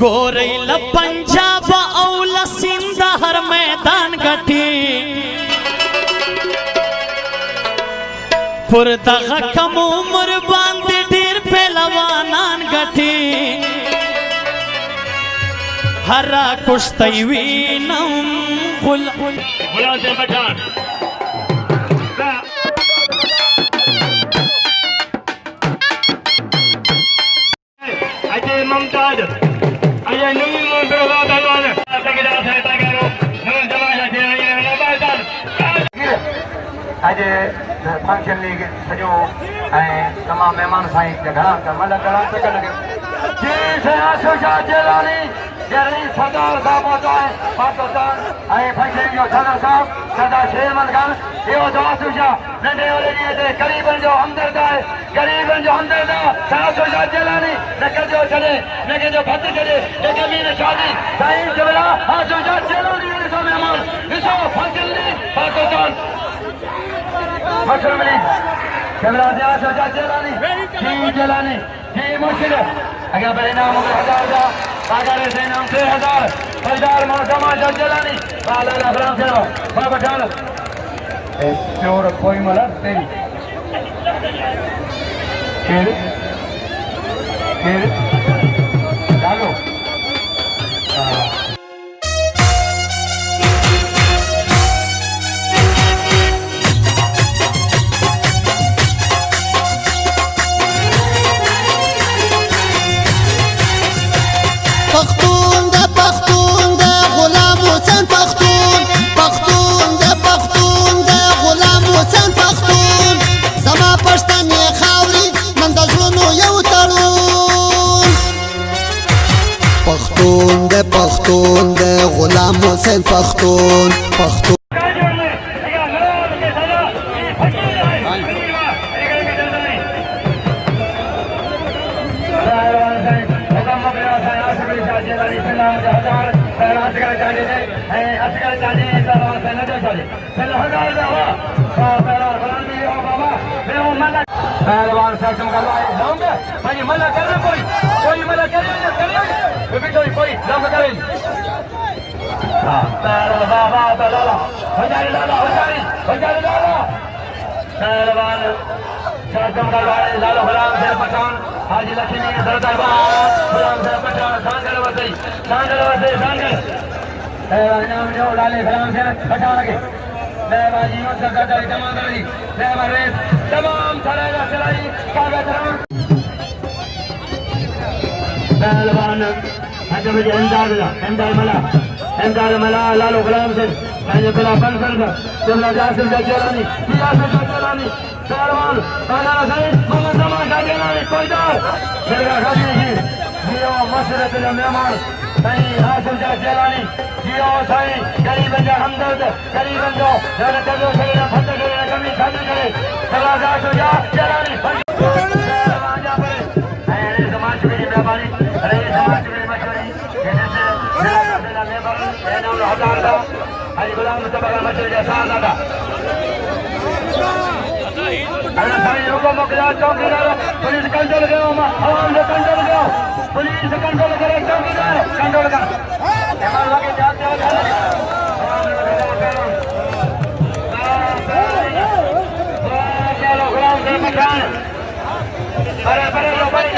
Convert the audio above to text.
gorilla Punjab OLA Sindh हर मैदान गठी पुरदगा कम उम्र बांध ढेर पहलवानान गठी हरा कुश्तईवीनम गुलाम से पठान अजय मुमताज अजय नवी मुमताज पहलवान तगड़ा सहायता करो नमन जमाया से ना बात आज फंक्शन लीग सजो तमाम मेहमान साईं घणा मतलब घणा तक लगे जी आशुषा जेलानी जरी सरदार साहब होता है पाकिस्तान फंक्शन जो सदर साहब सरदार शेरमन खान ये तो आशुषा नंढे वाले जी गरीबन जो हमदर्द है गरीबन जो हमदर्द है आशुषा जेलानी न जो चले न जो भत चले न जमीन शादी साईं जबरा आशुषा जेलानी इसो मेहमान इसो फंक्शन लीग पाकिस्तान मशरूम लीग कैमरा से आशुषा जेलानी जी मुश्किल अगर परिणाम 1000 सागर से नाम 3000 फौजदार मौसमा जलानी वाला अफराम से बाबा जान चोर कोई मलक तेरी फिर डालो पख्तून दे गुलाम हुसैन पख्तून दे गुलाम हुसैन पख्तून समा पश्तन ये खावरी मन द ज़ुलनो यौ तड़ून पख्तून दे गुलाम हुसैन पख्तून पहलवान सक्षम करवाए लंबे भाई मल्ला कर रहे कोई मल्ला करे कोई लंबे करे हां बाबा लाला हो जाए लाला पहलवान सक्षम करवाए लाला गुलाम से पठान हाजी लक्ष्मी सरदार गुलाम से पठान सांगल वसे नाम जो डाले गुलाम से पठान लगे बाजी सरदार तमाम पहलवान एमदाद मला लालो गुलाम से पहलवान मशरत मेहमान साईं आशुषा जेलानी जियो साईं गरीबन जा हमदर्द गरीबन जो जरो करे फत करे कमी शादी करे सरदार आशुषा जेलानी समाज की मेहरबानी अरे समाज की मशवरी जैसे मेरा मेहमान नाम हजार दा आज गुलाम मुस्तफा मशवरी जैसा दादा अरे भाई लोगों मुखिया चौकीदार पुलिस कंट्रोल करो आवाम से कंट्रोल करो पुलिस कंट्रोल करे चौकीदार कंट्रोल कर मेहमान लगे जाते हो गुलाम से पठान अरे लो भाई